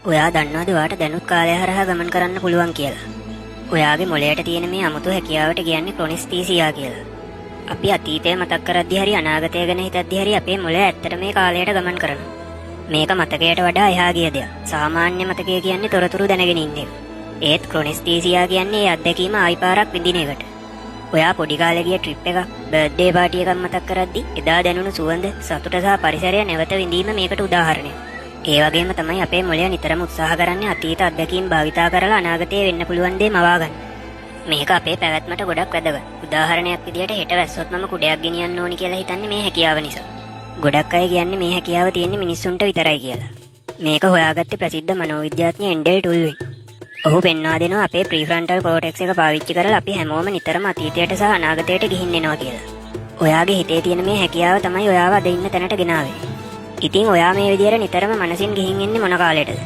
ඔයා දන්නවද ඔයාට දැනුත් කාලය හරහා ගමන් කරන්න පුළුවන් කියලා? ඔයාගේ මොළයට තියෙන මේ අමුතු හැකියාවට කියන්නේ ක්‍රොනෙස්තීසියා කියලා. අපි අතීතය මතක් කරද්දී හරි අනාගතය ගැන හිතද්දී හරි අපේ මොළය ඇත්තට මේ කාලයට ගමන් කරනවා. මේක මතකයට වඩා එහා ගිය දෙයක්. සාමාන්‍ය මතකය කියන්නේ තොරතුරු දැනගෙන ඉන්න එක. ඒත් ක්‍රොනෙස්තීසියා කියන්නේ ඒ අත්දැකීම ආයි පාරක් විඳින එකට. ඔයා පොඩි කාලේ ගිය ට්‍රිප් එකක්, බර්ත්ඩේ පාටි එකක් මතක් කරද්දී එදා දැනුණු සුවඳ, සතුට සහ පරිසරය නැවත විඳීම මේකට උදාහරණයක්. ඒ වගේම තමයි අපේ මොළය නිතරම උත්සාහ කරන්නේ අතීත අත්දැකීම් භාවිතා කරලා අනාගතයේ වෙන්න පුළුවන් දේ මවා ගන්න. මේක අපේ පැවැත්මට ගොඩක් වැදගත්. උදාහරණයක් විදියට හෙට වැස්සොත් මම කුඩයක් ගෙනියන්න ඕනි කියලා හිතන්නේ මේ හැකියාව නිසා. ගොඩක් අය කියන්නේ මේ හැකියාව තියෙන්නේ මිනිස්සුන්ට විතරයි කියලා. මේක හොයාගත්තේ ප්‍රසිද්ධ මනෝවිද්‍යාඥ එන්ඩෙල් ටුල්වින්. ඔහු පෙන්වා දෙනවා අපේ ප්‍රීෆ්‍රන්ටල් කෝටෙක්ස් එක පාවිච්චි කරලා අපි හැමෝම නිතරම අතීතයට සහ අනාගතයට ගිහින් එනවා කියලා. ඔයාගේ හිතේ තියෙන මේ හැකියාව තමයි ඔයාව අද ඉන්න තැනට ගෙනාවේ. ඉතින් ඔයා මේ විදියට නිතරම මනසින් ගිහින් එන්නේ මොන කාලෙටද?